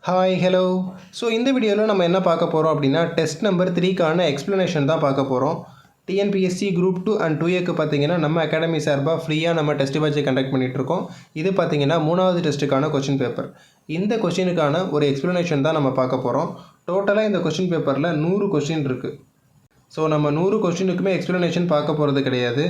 Hi hello. So இந்த வீடியோவில் நம்ம என்ன பார்க்க போகிறோம் அப்படின்னா டெஸ்ட் நம்பர் 3க்கான எக்ஸ்ப்ளனேஷன் தான் பார்க்க போகிறோம். டிஎன்பிஎஸ்சி குரூப் 2 அண்ட் 2ஏக்கு பார்த்தீங்கன்னா நம்ம அகாடமி சார்பாக ஃப்ரீயாக நம்ம டெஸ்ட் பேட்ச் கண்டக்ட் பண்ணிகிட்ருக்கோம். இது பார்த்தீங்கன்னா 3வது டெஸ்ட்டுக்கான கொஷின் பேப்பர். இந்த கொஷினுக்கான ஒரு எக்ஸ்ப்ளனேஷன் தான் நம்ம பார்க்க போகிறோம். டோட்டலாக இந்த கொஷின் பேப்பரில் 100 கொஷின் இருக்குது. ஸோ நம்ம 100 கொஷினுக்குமே எக்ஸ்ப்ளனேஷன் பார்க்க போகிறது கிடையாது.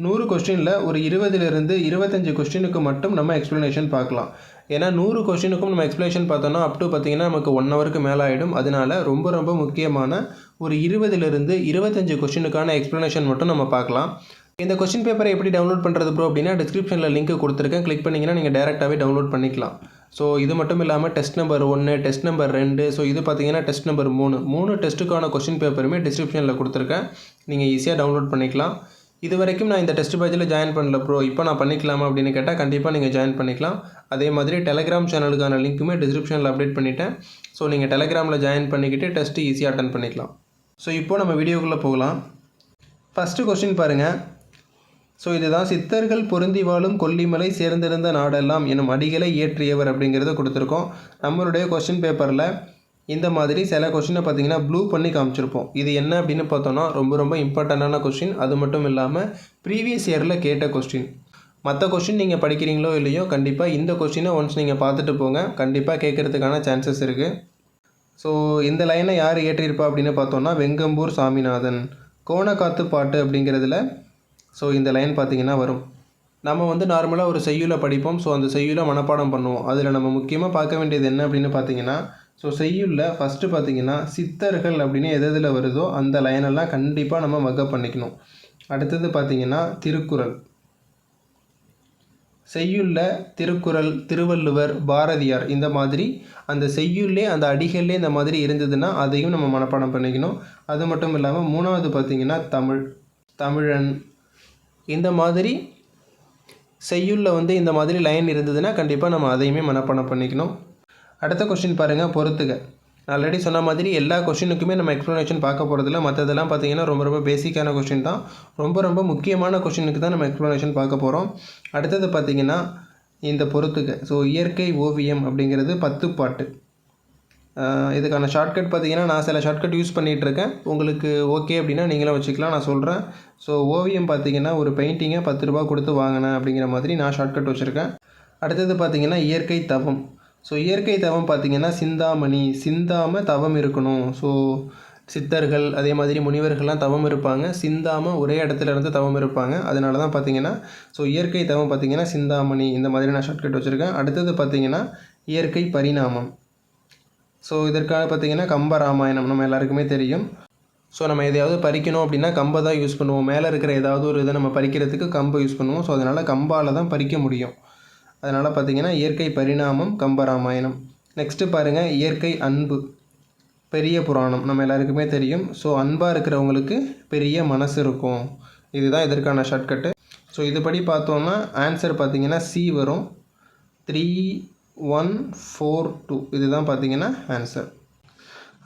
100 கொஸ்டினில் ஒரு 20லிருந்து 25 கொஸ்டினுக்கு மட்டும் நம்ம எக்ஸ்ப்ளனேஷன் பார்க்கலாம். ஏன்னா 100 கொஸ்டினுக்கும் நம்ம எக்ஸ்ப்ளனேஷன் பார்த்தோன்னா அப் டு பார்த்திங்கன்னா நமக்கு 1 ஹவருக்கு மேலே ஆகிடும். அதனால ரொம்ப முக்கியமான ஒரு 20லிருந்து 25 கொஸ்டினுக்கான எக்ஸ்ப்ளனேஷன் மட்டும் நம்ம பார்க்கலாம். இந்த கொஸ்டின் பேப்பரை எப்படி டவுன்லோட் பண்ணுறது ப்ரோ அப்படின்னா டிஸ்கிரிப்ஷனில் லிங்க் கொடுத்துருக்கேன். கிளிக் பண்ணிங்கன்னா நீங்கள் டேரெக்டாகவே டவுன்லோட் பண்ணிக்கலாம். ஸோ இது மட்டும் இல்லாமல் test number 1, test number 2, so இது பார்த்தீங்கன்னா டெஸ்ட் நம்பர் 3 டெஸ்ட்டுக்கான கொஸ்டின் பேப்பருமே டிஸ்கிரிப்ஷனில் கொடுத்துருக்கேன். நீங்கள் ஈஸியாக டவுன்லோட் பண்ணிக்கலாம். இது வரைக்கும் நான் இந்த டெஸ்ட் பேட்சில் ஜாயின் பண்ணல ப்ரோ, இப்போ நான் பண்ணிக்கலாமா அப்படின்னு கேட்டால் கண்டிப்பாக நீங்கள் ஜாயின் பண்ணிக்கலாம். அதே மாதிரி டெலகிராம் சேனலுக்கான லிங்க்குமே டிஸ்கிரிப்ஷனில் அப்டேட் பண்ணிட்டேன். ஸோ நீங்கள் டெலகிராமில் ஜாயின் பண்ணிக்கிட்டு டெஸ்ட்டு ஈஸியாக அட்டன் பண்ணிக்கலாம். ஸோ இப்போது நம்ம வீடியோக்குள்ளே போகலாம். ஃபஸ்ட்டு கொஸ்டின் பாருங்கள். ஸோ இதுதான் சித்தர்கள் பொருந்தி வாழும் கொல்லிமலை சேர்ந்திருந்த நாடெல்லாம் எனும் அடிகளை இயற்றியவர் அப்படிங்கிறத கொடுத்துருக்கோம். நம்மளுடைய கொஸ்டின் பேப்பரில் இந்த மாதிரி சில கொஸ்டினை பார்த்தீங்கன்னா ப்ளூ பண்ணி காமிச்சிருப்போம். இது என்ன அப்படின்னு பார்த்தோன்னா ரொம்ப இம்பார்ட்டண்ட்டான கொஸ்டின். அது மட்டும் இல்லாமல் ப்ரீவியஸ் இயரில் கேட்ட கொஸ்டின். மற்ற கொஸ்டின் நீங்கள் படிக்கிறீங்களோ இல்லையோ கண்டிப்பாக இந்த கொஸ்டினை ஒன்ஸ் நீங்கள் பார்த்துட்டு போங்க, கண்டிப்பாக கேட்குறதுக்கான சான்சஸ் இருக்குது. ஸோ இந்த லைனை யார் இயற்றியிருப்பா அப்படின்னு பார்த்தோன்னா வெங்கம்பூர் சாமிநாதன். கோணக்காத்து பாட்டு அப்படிங்கிறதுல ஸோ இந்த லைன் பார்த்திங்கன்னா வரும். நம்ம நார்மலாக ஒரு செய்யுளை படிப்போம். ஸோ அந்த செய்யுளை மனப்பாடம் பண்ணுவோம். அதில் நம்ம முக்கியமாக பார்க்க வேண்டியது என்ன அப்படின்னு பார்த்தீங்கன்னா ஸோ செய்யுளில் ஃபஸ்ட்டு பார்த்திங்கன்னா சித்தர்கள் அப்படின்னு எதில் வருதோ அந்த லைனெல்லாம் கண்டிப்பாக நம்ம மக்கப் பண்ணிக்கணும். அடுத்தது பார்த்திங்கன்னா திருக்குறள். செய்யுளில் திருக்குறள், திருவள்ளுவர், பாரதியார் இந்த மாதிரி அந்த செய்யுள்லே அந்த அடிகள்லே இந்த மாதிரி இருந்ததுன்னா அதையும் நம்ம மனப்பாடம் பண்ணிக்கணும். அது மட்டும் இல்லாமல் 3வது பார்த்திங்கன்னா தமிழன் இந்த மாதிரி செய்யுளில் இந்த மாதிரி லைன் இருந்ததுன்னா கண்டிப்பாக நம்ம அதையுமே மனப்பாடம் பண்ணிக்கணும். அடுத்த கொஸ்டின் பாருங்கள், பொறுத்துக. ஆல்ரெடி சொன்ன மாதிரி எல்லா கொஸ்டினுக்குமே நம்ம எக்ஸ்ப்ளனேஷன் பார்க்க போகிறதில்ல. மற்றதெல்லாம் பார்த்திங்கன்னா ரொம்ப பேசிக்கான கொஸ்டின் தான். ரொம்ப முக்கியமான கொஸ்டினுக்கு தான் நம்ம எக்ஸ்ப்ளனேஷன் பார்க்க போகிறோம். அடுத்தது பார்த்திங்கன்னா இந்த பொறுத்துக. ஸோ இயற்கை ஓவியம் அப்படிங்கிறது 10 பாட்டு. இதுக்கான ஷார்ட்கட் பார்த்திங்கன்னா நான் சில ஷார்ட்கட் யூஸ் பண்ணிகிட்ருக்கேன். உங்களுக்கு ஓகே அப்படின்னா நீங்களும் வச்சுக்கலாம், நான் சொல்கிறேன். ஸோ ஓவியம் பார்த்திங்கன்னா ஒரு பெயிண்டிங்கை 10 ரூபா கொடுத்து வாங்கினேன் அப்படிங்கிற மாதிரி நான் ஷார்ட்கட் வச்சுருக்கேன். அடுத்தது பார்த்திங்கன்னா இயற்கை தவம். ஸோ இயற்கை தவம் பார்த்திங்கன்னா சிந்தாமணி, சிந்தாமல் தவம் இருக்கணும். ஸோ சித்தர்கள் அதே மாதிரி முனிவர்கள்லாம் தவம் இருப்பாங்க, சிந்தாமல் ஒரே இடத்துல இருந்து தவம் இருப்பாங்க. அதனால தான் பார்த்திங்கன்னா ஸோ இயற்கை தவம் பார்த்திங்கன்னா சிந்தாமணி இந்த மாதிரி நான் ஷார்ட்கட் வச்சுருக்கேன். அடுத்தது பார்த்திங்கன்னா இயற்கை பரிணாமம். ஸோ இதற்காக பார்த்திங்கன்னா கம்பராமாயணம் நம்ம எல்லாருக்குமே தெரியும். ஸோ நம்ம எதையாவது பறிக்கணும் அப்படின்னா கம்பை தான் யூஸ் பண்ணுவோம். மேலே இருக்கிற ஏதாவது ஒரு இதை நம்ம பறிக்கிறதுக்கு கம்பை யூஸ் பண்ணுவோம். ஸோ அதனால் கம்பால் தான் பறிக்க முடியும். அதனால் பார்த்திங்கன்னா இயற்கை பரிணாமம், கம்பராமாயணம். நெக்ஸ்ட்டு பாருங்கள் இயற்கை அன்பு, பெரிய புராணம் நம்ம எல்லாருக்குமே தெரியும். ஸோ அன்பாக இருக்கிறவங்களுக்கு பெரிய மனசு இருக்கும். இதுதான் இதற்கான ஷார்ட்கட்டு. ஸோ இதுபடி பார்த்தோன்னா ஆன்சர் பார்த்திங்கன்னா சி வரும். 3142 இதுதான் பார்த்திங்கன்னா ஆன்சர்.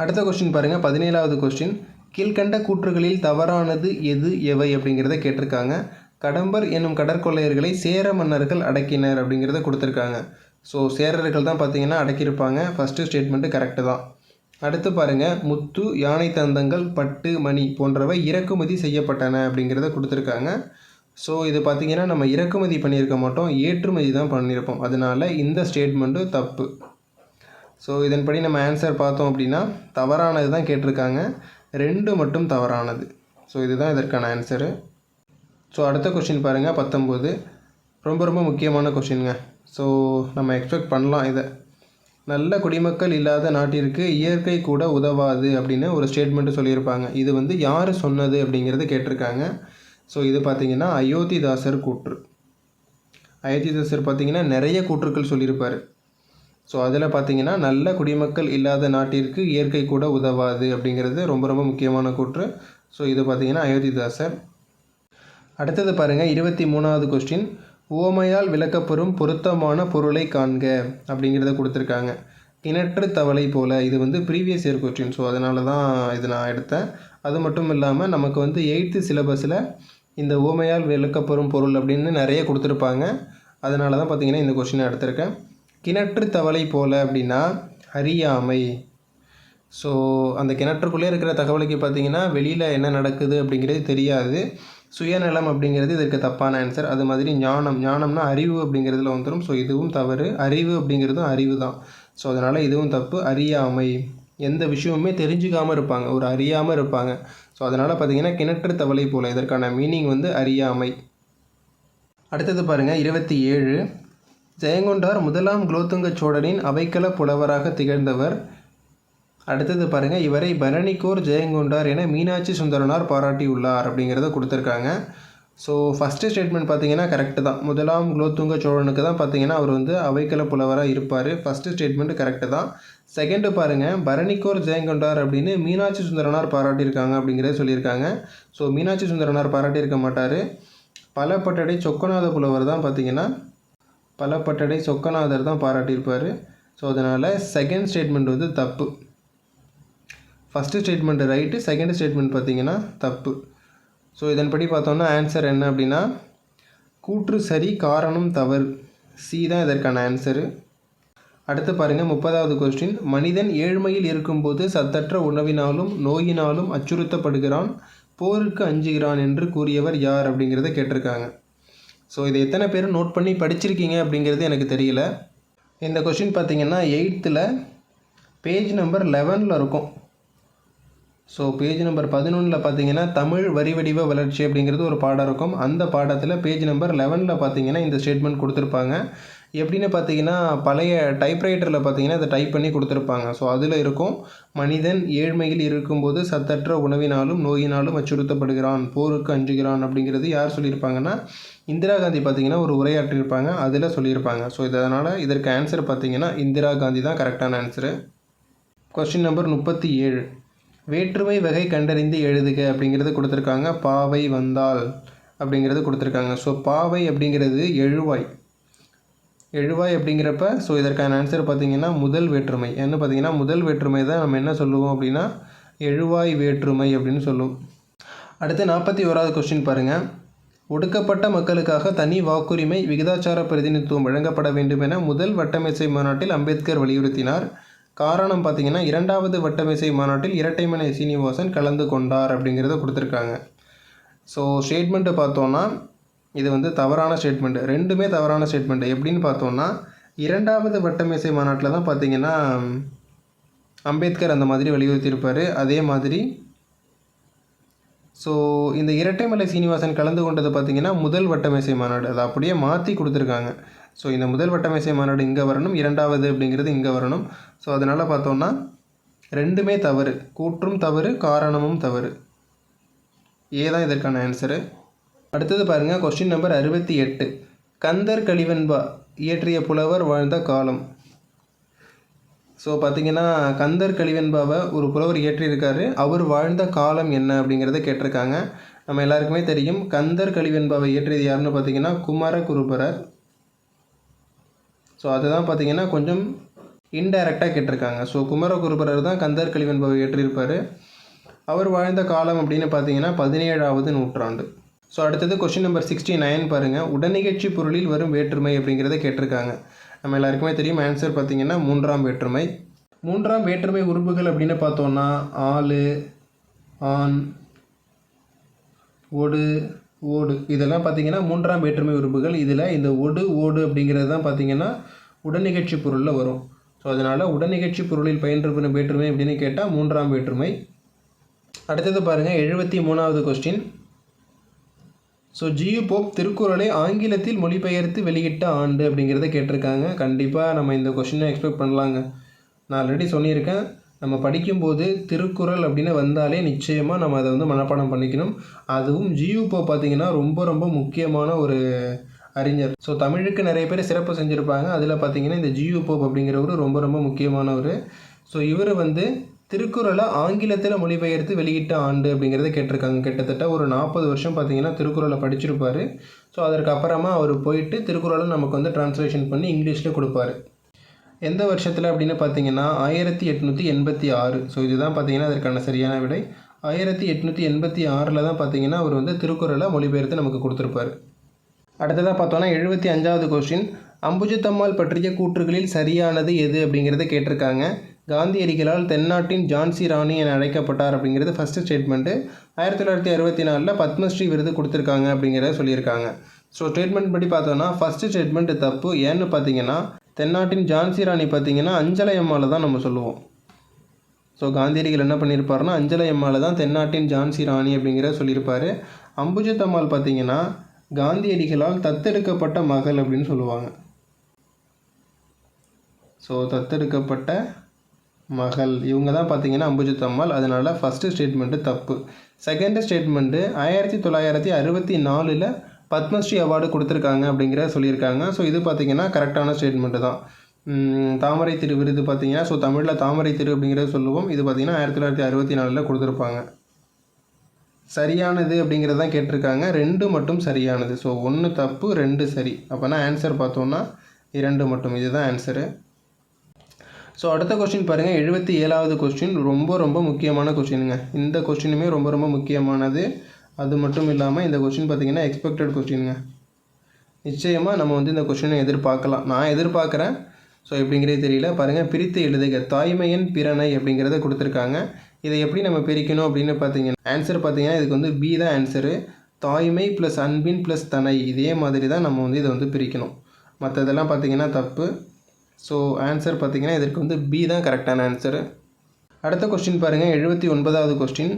அடுத்த கொஸ்டின் பாருங்கள், 17வது கொஸ்டின். கீழ்கண்ட கூற்றுகளில் தவறானது எது எவை அப்படிங்கிறத கேட்டிருக்காங்க. கடம்பர் என்னும் கடற்கொள்ளையர்களை சேர மன்னர்கள் அடக்கினர் அப்படிங்கிறத கொடுத்துருக்காங்க. ஸோ சேரர்கள் தான் பார்த்திங்கன்னா அடக்கியிருப்பாங்க. ஃபஸ்ட்டு ஸ்டேட்மெண்ட்டு கரெக்டு தான். அடுத்து பாருங்கள், முத்து, யானை தந்தங்கள், பட்டு, மணி போன்றவை இறக்குமதி செய்யப்பட்டன அப்படிங்கிறத கொடுத்துருக்காங்க. ஸோ இது பார்த்திங்கன்னா நம்ம இறக்குமதி பண்ணியிருக்க மாட்டோம், ஏற்றுமதி தான் பண்ணியிருப்போம். அதனால் இந்த ஸ்டேட்மெண்ட்டு தப்பு. ஸோ இதன்படி நம்ம ஆன்சர் பார்த்தோம் அப்படின்னா தவறானது தான் கேட்டிருக்காங்க. 2 மட்டும் தவறானது. ஸோ இதுதான் இதற்கான ஆன்சரு. ஸோ அடுத்த கொஸ்டின் பாருங்கள், 19. ரொம்ப முக்கியமான கொஸ்டின்ங்க. ஸோ நம்ம எக்ஸ்பெக்ட் பண்ணலாம் இதை. நல்ல குடிமக்கள் இல்லாத நாட்டிற்கு இயற்கை கூட உதவாது அப்படின்னு ஒரு ஸ்டேட்மெண்ட்டு சொல்லியிருப்பாங்க. இது யார் சொன்னது அப்படிங்கிறது கேட்டிருக்காங்க. ஸோ இது பார்த்திங்கன்னா அயோத்திதாசர் கூற்று. அயோத்திதாசர் பார்த்திங்கன்னா நிறைய கூற்றுக்கள் சொல்லியிருப்பார். ஸோ அதில் பார்த்திங்கன்னா நல்ல குடிமக்கள் இல்லாத நாட்டிற்கு இயற்கை கூட உதவாது அப்படிங்கிறது ரொம்ப முக்கியமான கூற்று. ஸோ இது பார்த்திங்கன்னா அயோத்திதாசர். அடுத்தது பாருங்கள், 23வது கொஸ்டின். உவமையால் விளக்கப்பெறும் பொருத்தமான பொருளை காண்க அப்படிங்கிறத கொடுத்துருக்காங்க. கிணற்று தவளை போல். இது ப்ரீவியஸ் இயர் கொஸ்டின். ஸோ அதனால தான் இது நான் எடுத்தேன். அது மட்டும் இல்லாமல் நமக்கு 8th சிலபஸில் இந்த உவமையால் விளக்கப்பெறும் பொருள் அப்படின்னு நிறைய கொடுத்துருப்பாங்க. அதனால தான் பார்த்திங்கன்னா இந்த கொஸ்டினை எடுத்திருக்கேன். கிணற்று தவளை போல் அப்படின்னா அறியாமை. ஸோ அந்த கிணற்றுக்குள்ளே இருக்கிற தகவலுக்கு பார்த்தீங்கன்னா வெளியில் என்ன நடக்குது அப்படிங்கிறது தெரியாது. சுயநலம் அப்படிங்கிறது இதற்கு தப்பான ஆன்சர். அது மாதிரி ஞானம்னா அறிவு அப்படிங்கிறதுல வந்துடும். ஸோ இதுவும் தவறு. அறிவு அப்படிங்கிறதும் அறிவு தான். ஸோ அதனால் இதுவும் தப்பு. அறியாமை, எந்த விஷயமுமே தெரிஞ்சுக்காமல் இருப்பாங்க, ஒரு அறியாமல் இருப்பாங்க. ஸோ அதனால் பார்த்தீங்கன்னா கிணற்று தவளை போல், இதற்கான மீனிங் வந்து அறியாமை. அடுத்தது பாருங்கள் 27. ஜெயங்கொண்டார் முதலாம் குலோத்துங்க சோழனின் அவைக்கள புலவராக திகழ்ந்தவர். அடுத்தது பாருங்கள், இவரை பரணிக்கோர் ஜெயங்கொண்டார் என மீனாட்சி சுந்தரனார் பாராட்டியுள்ளார் அப்படிங்கிறத கொடுத்துருக்காங்க. ஸோ ஃபஸ்ட்டு ஸ்டேட்மெண்ட் பார்த்தீங்கன்னா கரெக்டு தான். முதலாம் குலோத்துங்க சோழனுக்கு தான் பார்த்தீங்கன்னா அவர் வந்து அவைக்கள புலவராக இருப்பார். ஃபஸ்ட்டு ஸ்டேட்மெண்ட் கரெக்டு தான். செகண்டு பாருங்கள், பரணிக்கோர் ஜெயங்கொண்டார் அப்படின்னு மீனாட்சி சுந்தரனார் பாராட்டியிருக்காங்க அப்படிங்கிறத சொல்லியிருக்காங்க. ஸோ மீனாட்சி சுந்தரனார் பாராட்டியிருக்க மாட்டார். பலப்பட்டடை சொக்கநாத புலவர் தான் பார்த்தீங்கன்னா பலப்பட்டடை சொக்கநாதர் தான் பாராட்டியிருப்பார். ஸோ அதனால் செகண்ட் ஸ்டேட்மெண்ட் வந்து தப்பு. First statement right, second statement பார்த்தீங்கன்னா தப்பு. ஸோ இதன்படி பார்த்தோன்னா ஆன்சர் என்ன அப்படின்னா கூற்று சரி, காரணம் தவறு. சி தான் இதற்கான ஆன்சரு. அடுத்து பாருங்கள் 30வது கொஸ்டின். மனிதன் ஏழ்மையில் இருக்கும்போது சத்தற்ற உணவினாலும் நோயினாலும் அச்சுறுத்தப்படுகிறான், போருக்கு அஞ்சுகிறான் என்று கூறியவர் யார் அப்படிங்கிறத கேட்டிருக்காங்க. ஸோ இதை எத்தனை பேர் நோட் பண்ணி படிச்சிருக்கீங்க அப்படிங்கிறது எனக்கு தெரியல. இந்த கொஸ்டின் பார்த்தீங்கன்னா 8th பேஜ் நம்பர் 11 இருக்கும். ஸோ பேஜ் நம்பர் 11 பார்த்தீங்கன்னா தமிழ் வரி வடிவ வளர்ச்சி அப்படிங்கிறது ஒரு பாடம் இருக்கும். அந்த பாடத்தில் பேஜ் நம்பர் 11 பார்த்தீங்கன்னா இந்த ஸ்டேட்மெண்ட் கொடுத்துருப்பாங்க. எப்படின்னு பார்த்தீங்கன்னா பழைய டைப்ரைட்டரில் பார்த்தீங்கன்னா இதை டைப் பண்ணி கொடுத்துருப்பாங்க. ஸோ அதில் இருக்கும், மனிதன் ஏழ்மையில் இருக்கும்போது சத்தற்ற உணவினாலும் நோயினாலும் அச்சுறுத்தப்படுகிறான், போருக்கு அஞ்சுகிறான் அப்படிங்கிறது யார் சொல்லியிருப்பாங்கன்னா இந்திரா காந்தி பார்த்தீங்கன்னா ஒரு உரையாற்றியிருப்பாங்க, அதில் சொல்லியிருப்பாங்க. ஸோ இதனால் இதற்கு ஆன்சர் பார்த்தீங்கன்னா இந்திரா காந்தி தான் கரெக்டான ஆன்சரு. Question number 37. வேற்றுமை வகை கண்டறிந்து எழுதுக அப்படிங்கிறது கொடுத்துருக்காங்க. பாவை வந்தால் அப்படிங்கிறது கொடுத்துருக்காங்க. ஸோ பாவை அப்படிங்கிறது எழுவாய். எழுவாய் அப்படிங்கிறப்ப ஸோ இதற்கான ஆன்சர் பார்த்திங்கன்னா முதல் வேற்றுமை. என்ன பார்த்திங்கன்னா முதல் வேற்றுமை தான் நம்ம என்ன சொல்லுவோம் அப்படின்னா எழுவாய் வேற்றுமை அப்படின்னு சொல்லுவோம். அடுத்து 41வது கொஸ்டின் பாருங்கள். ஒடுக்கப்பட்ட மக்களுக்காக தனி வாக்குரிமை விகிதாச்சார பிரதிநிதித்துவம் வழங்கப்பட வேண்டும் என முதல் வட்டமேசை மாநாட்டில் அம்பேத்கர் வலியுறுத்தினார். காரணம் பார்த்தீங்கன்னா 2வது வட்டமேசை மாநாட்டில் இரட்டைமலை சீனிவாசன் கலந்து கொண்டார் அப்படிங்கிறத கொடுத்துருக்காங்க. ஸோ ஸ்டேட்மெண்ட்டு பார்த்தோன்னா இது வந்து தவறான ஸ்டேட்மெண்ட்டு, ரெண்டுமே தவறான ஸ்டேட்மெண்ட்டு. எப்படின்னு பார்த்தோன்னா 2வது வட்டமேசை மாநாட்டில் தான் பார்த்தீங்கன்னா அம்பேத்கர் அந்த மாதிரி வலியுறுத்தியிருப்பார். அதே மாதிரி ஸோ இந்த இரட்டைமலை சீனிவாசன் கலந்து கொண்டது பார்த்திங்கன்னா முதல் வட்டமேசை மாநாடு, அதை அப்படியே மாற்றி கொடுத்துருக்காங்க. ஸோ இந்த முதல் வட்டமேசை மாநாடு இங்கே வரணும், 2வது அப்படிங்கிறது இங்கே வரணும். ஸோ அதனால் பார்த்தோன்னா ரெண்டுமே தவறு, கூற்றும் தவறு, காரணமும் தவறு. ஏ தான் இதற்கான ஆன்சரு. அடுத்தது பாருங்கள் கொஸ்டின் நம்பர் 68. கந்தர் கலிவெண்பா இயற்றிய புலவர் வாழ்ந்த காலம். ஸோ பார்த்திங்கன்னா கந்தர் கலிவெண்பாவை ஒரு புலவர் இயற்றியிருக்காரு, அவர் வாழ்ந்த காலம் என்ன அப்படிங்கிறத கேட்டிருக்காங்க. நம்ம எல்லாருக்குமே தெரியும், கந்தர் கலிவெண்பாவை இயற்றியது யாருன்னு பார்த்திங்கன்னா குமரகுருபரர். ஸோ அதுதான் பார்த்திங்கன்னா கொஞ்சம் இன்டைரக்டாக கேட்டிருக்காங்க. ஸோ குமரகுருபரர் தான் கந்தர் கலிவெண்பாவை இயற்றியிருப்பார். அவர் வாழ்ந்த காலம் அப்படின்னு பார்த்தீங்கன்னா 17வது நூற்றாண்டு. ஸோ அடுத்தது கொஸ்டின் நம்பர் 69 பாருங்கள். உடனிகழ்ச்சி பொருளில் வரும் வேற்றுமை அப்படிங்கிறத கேட்டிருக்காங்க. நம்ம எல்லாருக்குமே தெரியும் ஆன்சர் பார்த்திங்கன்னா 3ஆம் வேற்றுமை. 3ஆம் வேற்றுமை உறுப்புகள் அப்படின்னு பார்த்தோன்னா ஆளு, ஆண், ஒடு, ஓடு, இதெல்லாம் பார்த்திங்கன்னா 3ஆம் வேற்றுமை உறுப்புகள். இதில் இந்த ஒடு, ஓடு அப்படிங்கிறது தான் பார்த்திங்கன்னா உடனிகழ்ச்சி பொருளில் வரும். ஸோ அதனால் உடனிகழ்ச்சி பொருளில் பயின்று வேற்றுமை அப்படின்னு கேட்டால் 3ஆம் வேற்றுமை. அடுத்தது பாருங்கள் 73வது கொஸ்டின். ஸோ ஜியு போப் திருக்குறளை ஆங்கிலத்தில் மொழிபெயர்த்து வெளியிட்ட ஆண்டு அப்படிங்கிறத கேட்டிருக்காங்க. கண்டிப்பாக நம்ம இந்த கொஸ்டினை எக்ஸ்பெக்ட் பண்ணலாங்க. நான் ஆல்ரெடி சொல்லியிருக்கேன், நம்ம படிக்கும்போது திருக்குறள் அப்படின்னு வந்தாலே நிச்சயமாக நம்ம அதை வந்து மனப்பாடம் பண்ணிக்கணும். அதுவும் ஜியு போப் பார்த்திங்கன்னா ரொம்ப ரொம்ப முக்கியமான ஒரு அறிஞர். ஸோ தமிழுக்கு நிறைய பேர் சிறப்பு செஞ்சுருப்பாங்க. அதில் பார்த்திங்கன்னா இந்த ஜியு போப் அப்படிங்கிறவர் ரொம்ப ரொம்ப முக்கியமானவர். ஸோ இவர் வந்து திருக்குறளை ஆங்கிலத்தில் மொழிபெயர்த்து வெளியிட்ட ஆண்டு அப்படிங்கிறத கேட்டிருக்காங்க. கிட்டத்தட்ட ஒரு 40 வருஷம் பார்த்திங்கன்னா திருக்குறளை படிச்சிருப்பார். ஸோ அதற்கு அப்புறமா அவர் போயிட்டு திருக்குறளை நமக்கு வந்து டிரான்ஸ்லேஷன் பண்ணி இங்கிலீஷில் கொடுப்பார். எந்த வருஷத்தில் அப்படின்னு பார்த்தீங்கன்னா 1886. ஸோ இதுதான் பார்த்திங்கன்னா அதற்கான சரியான விடை. 1886 தான் பார்த்திங்கன்னா அவர் வந்து திருக்குறளை மொழிபெயர்த்து நமக்கு கொடுத்துருப்பார். அடுத்ததாக பார்த்தோன்னா 75வது கொஸ்டின். அம்புஜத்தம்மாள் பற்றிய கூற்றுகளில் சரியானது எது அப்படிங்கிறத கேட்டிருக்காங்க. காந்தியடிகளால் தென்னாட்டின் ஜான்சி ராணி என அழைக்கப்பட்டார் அப்படிங்கிறது ஃபஸ்ட்டு ஸ்டேட்மெண்ட்டு. 1964 பத்மஸ்ரீ விருது கொடுத்துருக்காங்க அப்படிங்கிறத சொல்லியிருக்காங்க. ஸோ ஸ்டேட்மெண்ட் படி பார்த்தோன்னா ஃபஸ்ட்டு ஸ்டேட்மெண்ட் தப்பு. ஏன்னு பார்த்தீங்கன்னா தென்னாட்டின் ஜான்சி ராணி பார்த்தீங்கன்னா அஞ்சலை அம்மாவில் தான் நம்ம சொல்லுவோம். ஸோ காந்தியடிகள் என்ன பண்ணியிருப்பாருன்னா அஞ்சலை அம்மாவில் தான் தென்னாட்டின் ஜான்சி ராணி அப்படிங்கிறத சொல்லியிருப்பார். அம்புஜத்தம்மாள் பார்த்தீங்கன்னா காந்தியடிகளால் தத்தெடுக்கப்பட்ட மகள் அப்படின்னு சொல்லுவாங்க. ஸோ தத்தெடுக்கப்பட்ட மகள் இவங்க தான் பார்த்தீங்கன்னா அம்புஜத்தம்மாள். அதனால் ஃபஸ்ட்டு ஸ்டேட்மெண்ட்டு தப்பு. செகண்ட் ஸ்டேட்மெண்ட்டு 1964 பத்மஸ்ரீ அவார்டு கொடுத்துருக்காங்க அப்படிங்கிறத சொல்லியிருக்காங்க. ஸோ இது பார்த்திங்கன்னா கரெக்டான ஸ்டேட்மெண்ட்டு தான். தாமரை திரு விருது பார்த்திங்கன்னா ஸோ தமிழில் தாமரை திரு அப்படிங்கிறத சொல்லுவோம். இது பார்த்திங்கன்னா 1964 கொடுத்துருப்பாங்க. சரியானது அப்படிங்கிறது தான் கேட்டிருக்காங்க. 2 மட்டும் சரியானது. ஸோ 1 தப்பு 2 சரி. அப்போனா ஆன்சர் பார்த்தோன்னா 2 மட்டும். இதுதான் ஆன்சரு. ஸோ அடுத்த கொஸ்டின் பாருங்கள், 77வது கொஸ்டின். ரொம்ப முக்கியமான கொஸ்டினுங்க. இந்த கொஸ்டினுமே ரொம்ப முக்கியமானது. அது மட்டும் இல்லாமல் இந்த கொஸ்டின் பார்த்திங்கன்னா எக்ஸ்பெக்டட் கொஸ்டினுங்க. நிச்சயமாக நம்ம வந்து இந்த கொஸ்டினை எதிர்பார்க்கலாம். நான் எதிர்பார்க்குறேன். ஸோ எப்படிங்கிறது தெரியல. பாருங்கள், பிரித்து எழுதுக. தாய்மையன் பிறனை அப்படிங்கிறத கொடுத்துருக்காங்க. இதை எப்படி நம்ம பிரிக்கணும் அப்படின்னு பார்த்தீங்கன்னா ஆன்சர் பார்த்தீங்கன்னா இதுக்கு வந்து பி தான் ஆன்சரு. தாய்மை ப்ளஸ் அன்பின் ப்ளஸ் தனை, இதே மாதிரி தான் நம்ம வந்து இதை வந்து பிரிக்கணும். மற்றதெல்லாம் பார்த்திங்கன்னா தப்பு. ஸோ ஆன்சர் பார்த்திங்கன்னா இதற்கு வந்து பி தான் கரெக்டான ஆன்சரு. அடுத்த கொஸ்டின் பாருங்கள், 79வது கொஸ்டின்.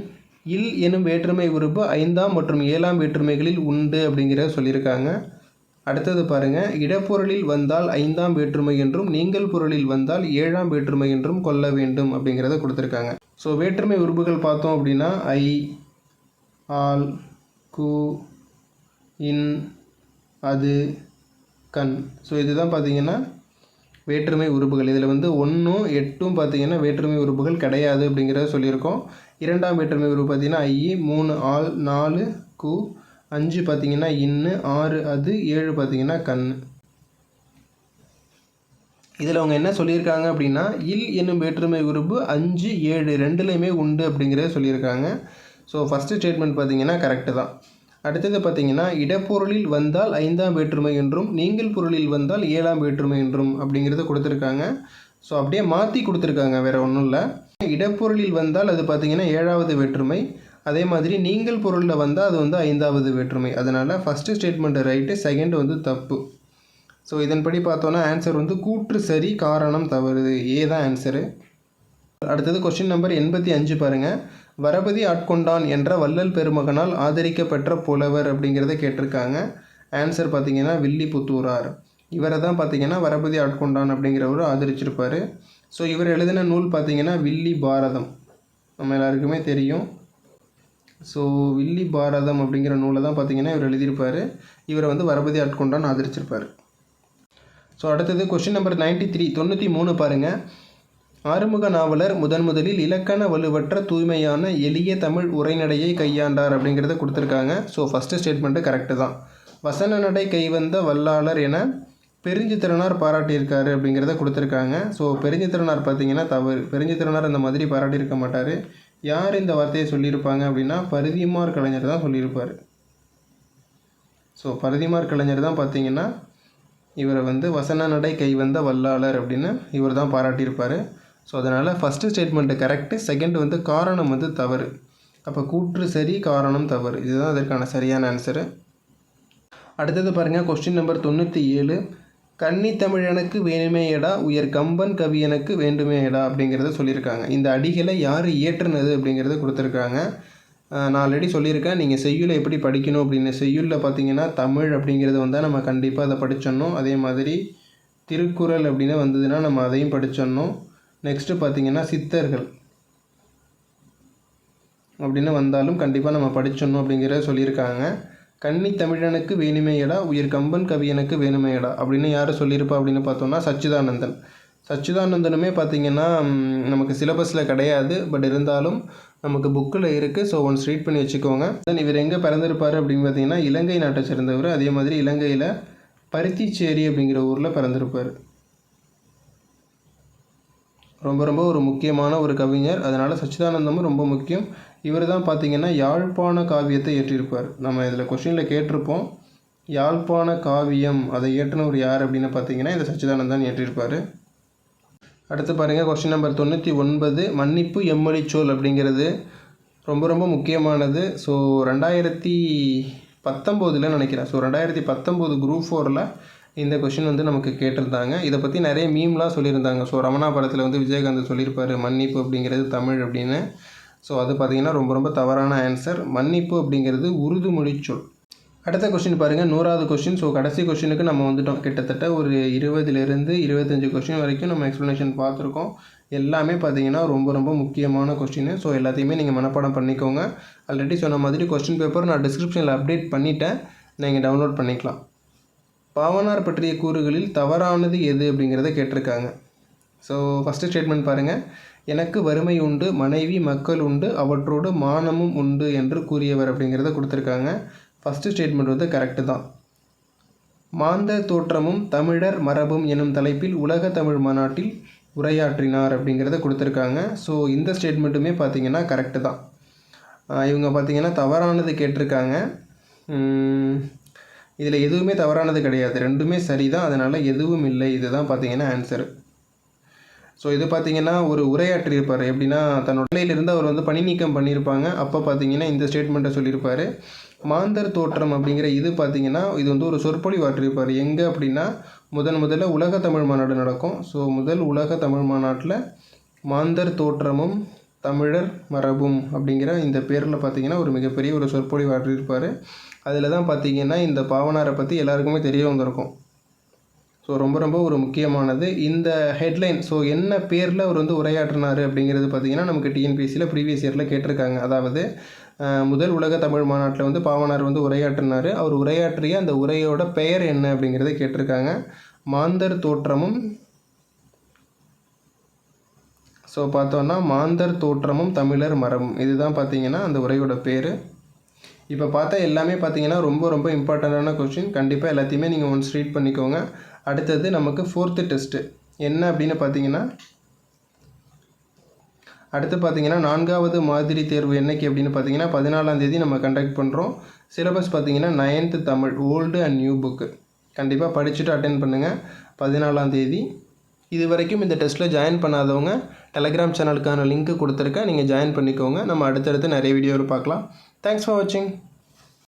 இல் எனும் வேற்றுமை உறுப்பு 5ஆம் மற்றும் 7ஆம் வேற்றுமைகளில் உண்டு அப்படிங்கிறத சொல்லியிருக்காங்க. அடுத்தது பாருங்கள், இடப்பொருளில் வந்தால் 5ஆம் வேற்றுமை என்றும் நீங்கள் பொருளில் வந்தால் 7ஆம் வேற்றுமை என்றும் கொள்ள வேண்டும் அப்படிங்கிறத கொடுத்துருக்காங்க. ஸோ வேற்றுமை உறுப்புகள் பார்த்தோம் அப்படின்னா ஐ, ஆல், கு, இன், அது, கண். ஸோ இதுதான் பார்த்திங்கன்னா வேற்றுமை உறுப்புகள். இதில் வந்து 1ம் 8ம் பார்த்திங்கன்னா வேற்றுமை உறுப்புகள் கிடையாது அப்படிங்கிறத சொல்லியிருக்கோம். 2ஆம் வேற்றுமை உறுப்பு பார்த்திங்கன்னா ஐ, 3 ஆல், 4 கு, 5 பார்த்திங்கன்னா இன்னு, 6 அது, 7 பார்த்திங்கன்னா கண். இதில் அவங்க என்ன சொல்லியிருக்காங்க அப்படின்னா இல் என்னும் வேற்றுமை உறுப்பு 5, 7 ரெண்டுலேயுமே உண்டு அப்படிங்கிறத சொல்லியிருக்காங்க. ஸோ ஃபஸ்ட்டு ஸ்டேட்மெண்ட் பார்த்திங்கன்னா கரெக்டு தான். அடுத்தது பார்த்திங்கன்னா இடப்பொருளில் வந்தால் 5ஆம் வேற்றுமை என்றும் நீங்கள் பொருளில் வந்தால் 7ஆம் வேற்றுமை என்றும் அப்படிங்கிறத கொடுத்துருக்காங்க. ஸோ அப்படியே மாற்றி கொடுத்துருக்காங்க, வேறு ஒன்றும் இல்லை. இடப்பொருளில் வந்தால் அது பார்த்திங்கன்னா 7ஆவது வேற்றுமை. அதே மாதிரி நீங்கள் பொருளில் வந்தால் அது வந்து 5ஆவது வேற்றுமை. அதனால் ஃபஸ்ட்டு ஸ்டேட்மெண்ட்டு ரைட்டு, செகண்ட் வந்து தப்பு. ஸோ இதன்படி பார்த்தோன்னா ஆன்சர் வந்து கூற்று சரி காரணம் தவறு, ஏ தான் ஆன்சரு. அடுத்தது கொஸ்டின் நம்பர் 85 பாருங்கள். வரபதி ஆட்கொண்டான் என்ற வள்ளல் பெருமகனால் ஆதரிக்கப்பெற்ற புலவர் அப்படிங்கிறத கேட்டிருக்காங்க. ஆன்சர் பார்த்திங்கன்னா வில்லிபுத்தூரார். இவரை தான் பார்த்திங்கன்னா வரபதி ஆட்கொண்டான் அப்படிங்கிறவர் ஆதரிச்சிருப்பார். ஸோ இவர் எழுதின நூல் பார்த்திங்கன்னா வில்லி பாரதம், நம்ம எல்லாருக்குமே தெரியும். ஸோ வில்லி பாரதம் அப்படிங்கிற நூலை தான் பார்த்திங்கன்னா இவர் எழுதியிருப்பார். இவரை வந்து வரபதி ஆட்கொண்டான் ஆதரிச்சிருப்பார். ஸோ அடுத்தது கொஸ்டின் நம்பர் 93 பாருங்கள். ஆறுமுக நாவலர் முதலில் இலக்கண வலுவற்ற தூய்மையான எளிய தமிழ் உரைநடையை கையாண்டார் அப்படிங்கிறத கொடுத்துருக்காங்க. ஸோ ஃபஸ்ட்டு ஸ்டேட்மெண்ட்டு கரெக்டு தான். வசன நடை கைவந்த வல்லாளர் என பெருஞ்சித்திரனார் பாராட்டியிருக்காரு அப்படிங்கிறத கொடுத்துருக்காங்க. ஸோ பெருஞ்சித்திரனார் பார்த்திங்கன்னா தவறு. பெருஞ்சித்திரனார் அந்த மாதிரி பாராட்டியிருக்க மாட்டார். யார் இந்த வார்த்தையை சொல்லியிருப்பாங்க அப்படின்னா பரிதிமார் கலைஞர் தான் சொல்லியிருப்பார். ஸோ பரிதிமார் கலைஞர் தான் பார்த்திங்கன்னா இவரை வந்து வசன நடை கைவந்த வல்லாளர் அப்படின்னு இவர் தான் பாராட்டியிருப்பார். ஸோ அதனால் ஃபஸ்ட்டு ஸ்டேட்மெண்ட்டு கரெக்டு, செகண்ட் வந்து காரணம் வந்து தவறு. அப்போ கூற்று சரி காரணம் தவறு, இதுதான் அதற்கான சரியான ஆன்சரு. அடுத்தது பாருங்கள், கொஸ்டின் நம்பர் 97. கன்னி தமிழனுக்கு வேணுமேயடா உயர் கம்பன் கவியனுக்கு வேண்டுமேயடா அப்படிங்கிறத சொல்லியிருக்காங்க. இந்த அடிகளை யார் இயற்றுனது அப்படிங்கிறத கொடுத்துருக்காங்க. நான் ஆல்ரெடி சொல்லியிருக்கேன், நீங்கள் செய்யுளை எப்படி படிக்கணும் அப்படின்னு. செய்யுளில் பார்த்தீங்கன்னா தமிழ் அப்படிங்கிறது வந்தால் நம்ம கண்டிப்பாக அதை படிச்சிடணும். அதே மாதிரி திருக்குறள் அப்படின்னு வந்ததுன்னா நம்ம அதையும் படிச்சிடணும். நெக்ஸ்ட்டு பார்த்திங்கன்னா சித்தர்கள் அப்படின்னு வந்தாலும் கண்டிப்பாக நம்ம படிச்சிடணும் அப்படிங்கிறத சொல்லியிருக்காங்க. கன்னி தமிழனுக்கு வேணுமேயடா உயர் கம்பன் கவியனுக்கு வேணுமேயடா அப்படின்னு யார் சொல்லியிருப்பா அப்படின்னு பார்த்தோன்னா சச்சிதானந்தன். சச்சிதானந்தனுமே பார்த்திங்கன்னா நமக்கு சிலபஸில் கிடையாது, பட் இருந்தாலும் நமக்கு புக்கில் இருக்குது. ஸோ ஒன்ஸ் ரீட் பண்ணி வச்சுக்கோங்க. தென் இவர் எங்கே பிறந்திருப்பார் அப்படின்னு பார்த்தீங்கன்னா இலங்கை நாட்டை சேர்ந்தவர். அதே மாதிரி இலங்கையில் பருத்திச்சேரி அப்படிங்கிற ஊரில் பிறந்திருப்பார். ரொம்ப ஒரு முக்கியமான ஒரு கவிஞர். அதனால் சச்சிதானந்தமும் ரொம்ப முக்கியம். இவர் தான் பார்த்திங்கன்னா யாழ்ப்பாண காவியத்தை ஏற்றிருப்பார். நம்ம இதில் கொஸ்டினில் கேட்டிருப்போம், யாழ்ப்பாண காவியம் அதை இயற்றினவர் யார் அப்படின்னு பார்த்தீங்கன்னா இந்த சச்சிதானந்தன் இயற்றியிருப்பார். அடுத்து பாருங்கள் கொஸ்டின் நம்பர் 99, மன்னிப்பு எம்மொழிச்சொல் அப்படிங்கிறது ரொம்ப ரொம்ப முக்கியமானது. ஸோ 2019 நினைக்கிறேன். ஸோ 2019 குரூப் 4ல் இந்த கொஷின் வந்து நமக்கு கேட்டிருந்தாங்க. இதை பற்றி நிறைய மீம்லாம் சொல்லியிருந்தாங்க. ஸோ ரமணா படத்தில் வந்து விஜயகாந்த் சொல்லியிருப்பார் மன்னிப்பு அப்படிங்கிறது தமிழ் அப்படின்னு. ஸோ அது பார்த்திங்கன்னா ரொம்ப ரொம்ப தவறான ஆன்சர். மன்னிப்பு அப்படிங்கிறது உருது மொழிச்சொல். அடுத்த கொஷின் பாருங்கள், 100வது கொஷின். ஸோ கடைசி கொஷினுக்கு நம்ம வந்துட்டோம். கிட்டத்தட்ட ஒரு 20லேருந்து 25 கொஷின் வரைக்கும் நம்ம எக்ஸ்ப்ளனேஷன் பார்த்துருக்கோம். எல்லாமே பார்த்திங்கன்னா ரொம்ப ரொம்ப முக்கியமான கொஷின். ஸோ எல்லாத்தையுமே நீங்கள் மனப்பாடம் பண்ணிக்கோங்க. ஆல்ரெடி சொன்ன மாதிரி கொஸ்டின் பேப்பர் நான் டிஸ்கிரிப்ஷனில் அப்டேட் பண்ணிவிட்டேன், நீங்கள் டவுன்லோட் பண்ணிக்கலாம். பாவனார் பற்றிய கூறுகளில் தவறானது எது அப்படிங்கிறத கேட்டிருக்காங்க. ஸோ ஃபஸ்ட்டு ஸ்டேட்மெண்ட் பாருங்கள், எனக்கு வறுமை உண்டு, மனைவி மக்கள் உண்டு, அவற்றோடு மானமும் உண்டு என்று கூறியவர் அப்படிங்கிறத கொடுத்துருக்காங்க. ஃபஸ்ட்டு ஸ்டேட்மெண்ட் வந்து கரெக்டு தான். மாந்தர் தோற்றமும் தமிழர் மரபும் எனும் தலைப்பில் உலக தமிழ் மாநாட்டில் உரையாற்றினார் அப்படிங்கிறத கொடுத்துருக்காங்க. ஸோ இந்த ஸ்டேட்மெண்ட்டுமே பார்த்திங்கன்னா கரெக்டு தான். இவங்க பார்த்திங்கன்னா தவறானது கேட்டிருக்காங்க. இதில் எதுவுமே தவறானது கிடையாது, ரெண்டுமே சரி தான். அதனால் எதுவும் இல்லை, இதுதான் பார்த்திங்கன்னா ஆன்சரு. ஸோ இது பார்த்திங்கன்னா ஒரு உரையாற்றியிருப்பார். எப்படின்னா தன்னோட நிலையிலிருந்து அவர் வந்து பணி நீக்கம் பண்ணியிருப்பாங்க. அப்போ பார்த்திங்கன்னா இந்த ஸ்டேட்மெண்ட்டை சொல்லியிருப்பார். மாந்தர் தோற்றம் அப்படிங்கிற இது பார்த்திங்கன்னா இது வந்து ஒரு சொற்பொழிவாற்றியிருப்பார். எங்கே அப்படின்னா முதல்ல உலக தமிழ் மாநாடு நடக்கும். ஸோ முதல் உலக தமிழ் மாநாட்டில் மாந்தர் தோற்றமும் தமிழர் மரபும் அப்படிங்கிற இந்த பேரில் பார்த்திங்கன்னா ஒரு மிகப்பெரிய ஒரு சொற்பொழிவாற்றியிருப்பார். அதில் தான் பார்த்திங்கன்னா இந்த பாவனாரை பற்றி எல்லாருக்குமே தெரிய வந்திருக்கும். ஸோ ரொம்ப ரொம்ப ஒரு முக்கியமானது இந்த ஹெட்லைன். ஸோ என்ன பேரில் அவர் வந்து உரையாற்றினார் அப்படிங்கிறது பார்த்திங்கன்னா நமக்கு டிஎன்பிஎஸ்சியில் ப்ரீவியஸ் இயரில் கேட்டிருக்காங்க. அதாவது முதல் உலக தமிழ் மாநாட்டில் வந்து பாவனார் வந்து உரையாற்றினார். அவர் உரையாற்றிய அந்த உரையோட பெயர் என்ன அப்படிங்கிறத கேட்டிருக்காங்க. மாந்தர் தோற்றமும். ஸோ பார்த்தோன்னா மாந்தர் தோற்றமும் தமிழர் மரபும், இதுதான் பார்த்திங்கன்னா அந்த உரையோட பேர். இப்போ பார்த்தா எல்லாமே பார்த்திங்கன்னா ரொம்ப ரொம்ப இம்பார்ட்டண்ட்டான கொஸ்டின். கண்டிப்பாக எல்லாத்தையுமே நீங்கள் ஒன்ஸ் ரீட் பண்ணிக்கோங்க. அடுத்தது நமக்கு 4th டெஸ்ட்டு என்ன அப்படின்னு பார்த்தீங்கன்னா, அடுத்து பார்த்திங்கன்னா 4வது மாதிரி தேர்வு என்னைக்கு அப்படின்னு பார்த்தீங்கன்னா 14ஆம் தேதி நம்ம கண்டக்ட் பண்ணுறோம். சிலபஸ் பார்த்திங்கன்னா 9th Tamil old and new book. கண்டிப்பாக படிச்சுட்டு அட்டென்ட் பண்ணுங்கள் 14ஆம் தேதி. இது வரைக்கும் இந்த டெஸ்ட்டில் ஜாயின் பண்ணாதவங்க டெலகிராம் சேனலுக்கான லிங்க்கு கொடுத்துருக்கேன், நீங்கள் ஜாயின் பண்ணிக்கோங்க. நம்ம அடுத்தடுத்து நிறைய வீடியோவில் பார்க்கலாம். தேங்க்ஸ் ஃபார் வாட்சிங்.